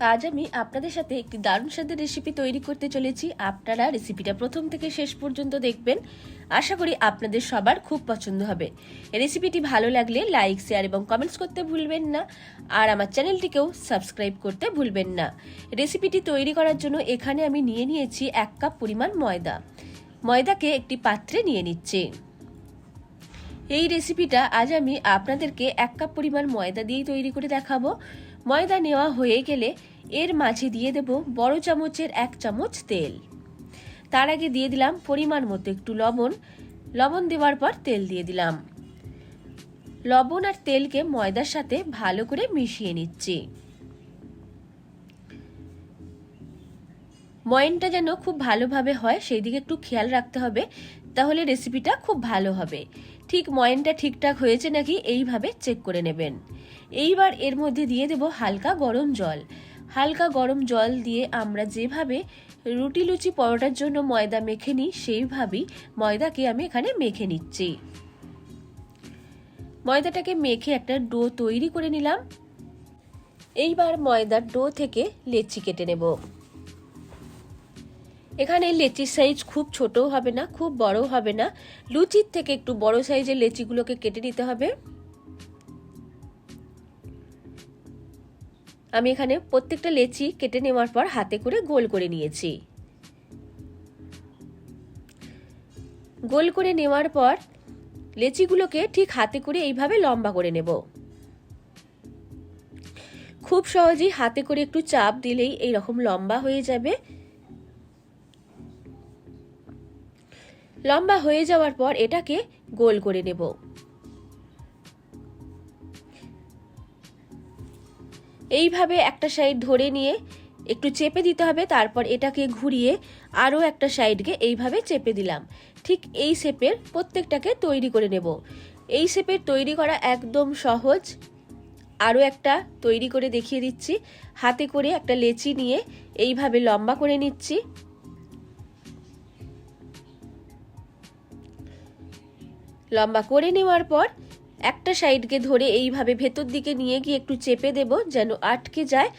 আজ আমি আপনাদের সাথে একটি দারুণ স্বাদের রেসিপি তৈরি করতে চলেছি। আপনারা রেসিপিটা প্রথম থেকে শেষ পর্যন্ত দেখবেন। আশা করি আপনাদের সবার খুব পছন্দ হবে। রেসিপিটি ভালো লাগলে লাইক, শেয়ার এবং কমেন্টস করতে ভুলবেন না। আর আমার চ্যানেলটিকেও সাবস্ক্রাইব করতে ভুলবেন না। রেসিপিটি তৈরি করার জন্য এখানে আমি নিয়ে নিয়েছি 1 কাপ পরিমাণ ময়দা। ময়দাকে একটি পাত্রে নিয়ে নিচ্ছি। এই রেসিপিটা আজ আমি আপনাদেরকে 1 কাপ পরিমাণ ময়দা দিয়েই তৈরি করে দেখাবো। ময়দা নেওয়া হয়ে গেলে এর মাঝে দিয়ে দেব বড় চামচের 1 চামচ তেল। তার আগে দিয়ে দিলাম পরিমাণ মতো একটু লবণ। লবণ দেওয়ার পর তেল দিয়ে দিলাম। লবণ আর তেলকে ময়দার সাথে ভালো করে মিশিয়ে নিচ্ছি। ময়নটা যেন খুব ভালোভাবে হয় সেই দিকে একটু খেয়াল রাখতে হবে, তাহলে রেসিপিটা খুব ভালো হবে। ঠিক ময়নটা ঠিকঠাক হয়েছে নাকি এইভাবে চেক করে নেবেন। এইবার এর মধ্যে দিয়ে দেব হালকা গরম জল। হালকা গরম জল দিয়ে আমরা যেভাবে রুটি লুচি পরোটার জন্য ময়দা মেখে নিই সেইভাবেই ময়দাকে আমি এখানে মেখে নিচ্ছি। ময়দাটাকে মেখে একটা ডো তৈরি করে নিলাম। এইবার ময়দার ডো থেকে লেচি কেটে নেব। এখানে লেচির সাইজ খুব ছোটও হবে না, খুব বড়ও হবে না। লুচির থেকে একটু বড় সাইজের লেচিগুলোকে কেটে নিতে হবে। আমি এখানে প্রত্যেকটা লেচি কেটে নেওয়ার পর হাতে করে গোল করে নিয়েছি। গোল করে নেওয়ার পর লেচিগুলোকে ঠিক হাতে করে এইভাবে লম্বা করে নেব। খুব সহজেই হাতে করে একটু চাপ দিলেই এই রকম লম্বা হয়ে যাবে। লম্বা হয়ে যাওয়ার পর এটাকে গোল করে নেব। এইভাবে একটা সাইড ধরে নিয়ে একটু চেপে দিতে হবে, তারপর এটাকে ঘুরিয়ে আরও একটা সাইডকে এইভাবে চেপে দিলাম। ঠিক এই শেপের প্রত্যেকটাকে তৈরি করে নেব। এই শেপের তৈরি করা একদম সহজ। আরও একটা তৈরি করে দেখিয়ে দিচ্ছি। হাতে করে একটা লেচি নিয়ে এইভাবে লম্বা করে নিচ্ছি। লম্বা করে নেওয়ার পর একটা সাইডকে ধরে এইভাবে ভেতর দিকে নিয়ে গিয়ে একটু চেপে দেব যেন আটকে যায়,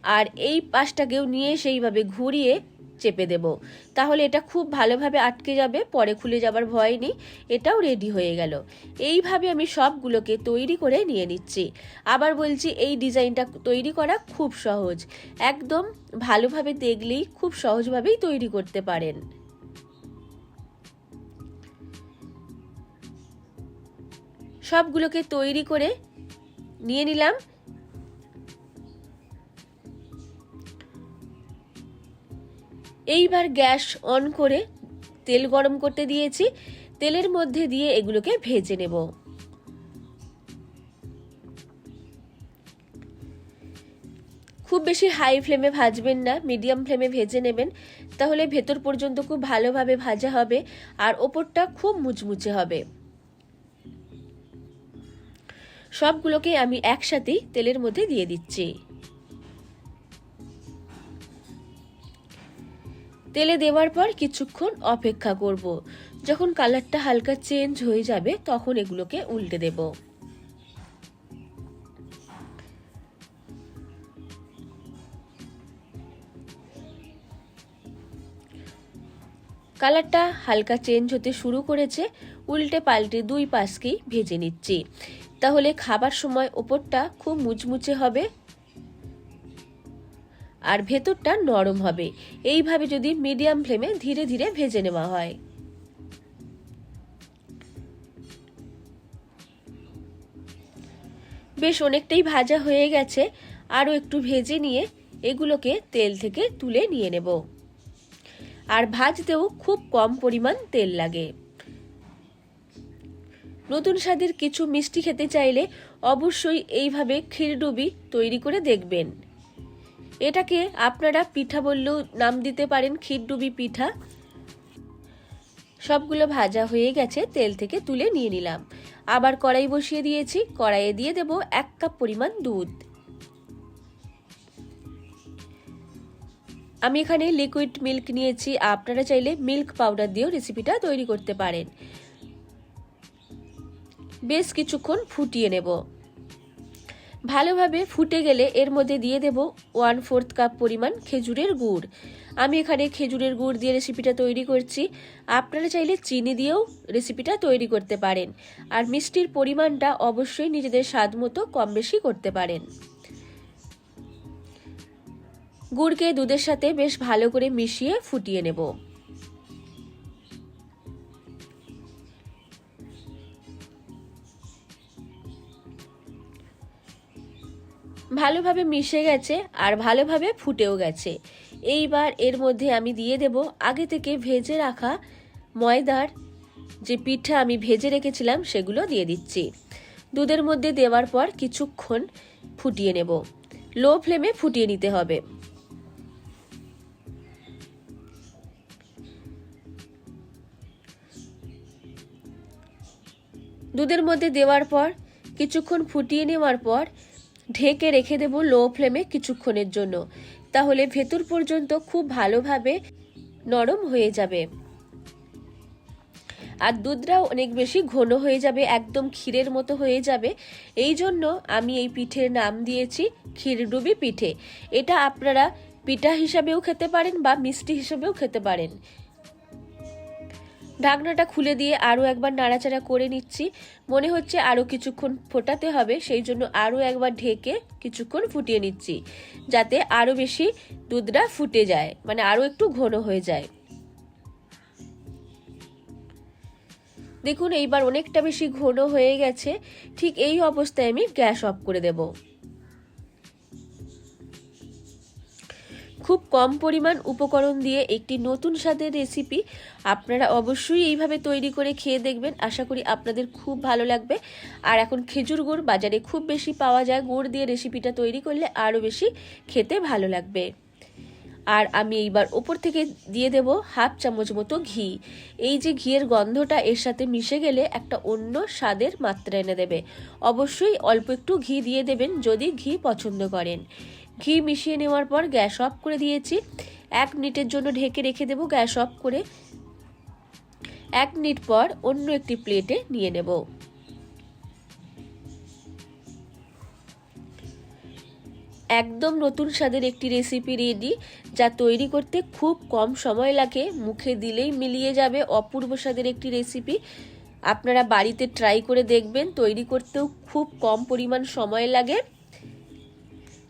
আর এই পাশটাকেও নিয়ে সেইভাবে ঘুরিয়ে চেপে দেব। তাহলে এটা খুব ভালোভাবে আটকে যাবে, পরে খুলে যাবার ভয় নেই। এটাও রেডি হয়ে গেল। এইভাবে আমি সবগুলোকে তৈরি করে নিয়ে নিচ্ছি। আবার বলছি, এই ডিজাইনটা তৈরি করা খুব সহজ। একদম ভালোভাবে দেখলেই খুব সহজভাবেই তৈরি করতে পারেন। সবগুলোকে তৈরি করে নিয়ে নিলাম। এইবার গ্যাস অন করে তেল গরম করতে দিয়েছি। তেলের মধ্যে দিয়ে এগুলোকে ভেজে নেব। খুব বেশি হাই ফ্লেমে ভাজবেন না, মিডিয়াম ফ্লেমে ভেজে নেবেন। তাহলে ভেতর পর্যন্ত খুব ভালোভাবে ভাজা হবে আর ওপরটা খুব মুচমুচে হবে। সবগুলোকে আমি একসাথেই তেলের মধ্যে দিয়ে দিচ্ছি। তেলে দেওয়ার পর কিছুক্ষণ অপেক্ষা করব। যখন কালারটা হালকা চেঞ্জ হয়ে যাবে তখন এগুলোকে উল্টে দেব। কালারটা হালকা চেঞ্জ হতে শুরু করেছে। উল্টে পাল্টে দুই পাশকেই ভেজে নিচ্ছি। তাহলে খাবার সময় ওপরটা খুব মুচমুচে হবে আর ভেতরটা নরম হবে। এইভাবে যদি মিডিয়াম ফ্লেমে ধীরে ধীরে ভেজে নেওয়া হয়। বেশ অনেকটাই ভাজা হয়ে গেছে। আরও একটু ভেজে নিয়ে এগুলোকে তেল থেকে তুলে নিয়ে নেব। আর ভাজতেও খুব কম পরিমাণ তেল লাগে। নতুন স্বাদের কিছু মিষ্টি খেতে চাইলে অবশ্যই এইভাবে ক্ষীরডুবি তৈরি করে দেখবেন। এটাকে আপনারা পিঠা বললেও নাম দিতে পারেন, ক্ষীরডুবি পিঠা। সবগুলো ভাজা হয়ে গেছে, তেল থেকে তুলে নিয়ে নিলাম। আবার কড়াই বসিয়ে দিয়েছি। কড়াইয়ে দিয়ে দেব 1 কাপ পরিমাণ দুধ। আমি এখানে লিকুইড মিল্ক নিয়েছি, আপনারা চাইলে মিল্ক পাউডার দিয়েও রেসিপিটা তৈরি করতে পারেন। বেশ কিছুক্ষণ ফুটিয়ে নেব। ভালোভাবে ফুটে গেলে এর মধ্যে দিয়ে দেব 1/4 কাপ পরিমাণ খেজুরের গুড়। আমি এখানে খেজুরের গুড় দিয়ে রেসিপিটা তৈরি করছি, আপনারা চাইলে চিনি দিয়েও রেসিপিটা তৈরি করতে পারেন। আর মিষ্টির পরিমাণটা অবশ্যই নিজেদের স্বাদ মতো কম বেশি করতে পারেন। গুড়কে দুধের সাথে বেশ ভালো করে মিশিয়ে ফুটিয়ে নেব। ভালোভাবে মিশে গেছে আর ভালোভাবে ফুটেও গেছে। এইবার এর মধ্যে আমি দিয়ে দেব আগে থেকে ভেজে রাখা ময়দার যে পিঠা আমি ভেজে রেখেছিলাম সেগুলো দিয়ে দিচ্ছি। দুধের মধ্যে দেওয়ার পর কিছুক্ষণ ফুটিয়ে নেব, লো ফ্লেমে ফুটিয়ে নিতে হবে। দুধের মধ্যে দেওয়ার পর কিছুক্ষণ ফুটিয়ে নেওয়ার পর ঢেকে রেখে দেব লো ফ্লেমে কিছুক্ষণের জন্য, তাহলে ভেতর পর্যন্ত খুব ভালোভাবে নরম হয়ে যাবে আর দুধটাও অনেক বেশি ঘন হয়ে যাবে, একদম ক্ষীরের মতো হয়ে যাবে। এই জন্য আমি এই পিঠের নাম দিয়েছি ক্ষীরডুবি পিঠে। এটা আপনারা পিঠা হিসাবেও খেতে পারেন বা মিষ্টি হিসাবেও খেতে পারেন। ঢাকনাটা খুলে দিয়ে আরও একবার নাড়াচাড়া করে নিচ্ছি। মনে হচ্ছে আরও কিছুক্ষণ ফোটাতে হবে, সেই জন্য আরও একবার ঢেকে কিছুক্ষণ ফুটিয়ে নিচ্ছি, যাতে আরও বেশি দুধটা ফুটে যায়, মানে আরও একটু ঘন হয়ে যায়। দেখুন এইবার অনেকটা বেশি ঘন হয়ে গেছে। ঠিক এই অবস্থায় আমি গ্যাস অফ করে দেব। খুব কম পরিমাণ উপকরণ দিয়ে একটি নতুন স্বাদের রেসিপি আপনারা অবশ্যই এইভাবে তৈরি করে খেয়ে দেখবেন, আশা করি আপনাদের খুব ভালো লাগবে। আর এখন খেজুর গুড় বাজারে খুব বেশি পাওয়া যায়, গুড় দিয়ে রেসিপিটা তৈরি করলে আরও বেশি খেতে ভালো লাগবে। আর আমি এইবার ওপর থেকে দিয়ে দেব 1/2 চামচ মতো ঘি। এই যে ঘিয়ের গন্ধটা এর সাথে মিশে গেলে একটা অন্য স্বাদের মাত্রা এনে দেবে। অবশ্যই অল্প একটু ঘি দিয়ে দেবেন যদি ঘি পছন্দ করেন। ঘি মিশিয়ে নেওয়ার পর গ্যাস অফ করে দিয়েছি। 1 মিনিটের জন্য ঢেকে রেখে দেব গ্যাস অফ করে। 1 মিনিট পর অন্য একটি প্লেটে নিয়ে নেব। একদম নতুন স্বাদের একটি রেসিপি রেডি, যা তৈরি করতে খুব কম সময় লাগে, মুখে দিলেই মিলিয়ে যাবে অপূর্ব স্বাদের একটি রেসিপি। আপনারা বাড়িতে ট্রাই করে দেখবেন, তৈরি করতেও খুব কম পরিমাণ সময় লাগে।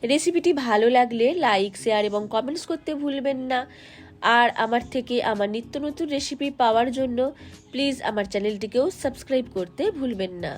রেসিপিটি ভালো লাগলে লাইক, শেয়ার এবং কমেন্টস করতে ভুলবেন না। আর আমার থেকে আমার নিত্য নতুন রেসিপি পাওয়ার জন্য প্লিজ আমার চ্যানেলটিকেও সাবস্ক্রাইব করতে ভুলবেন না।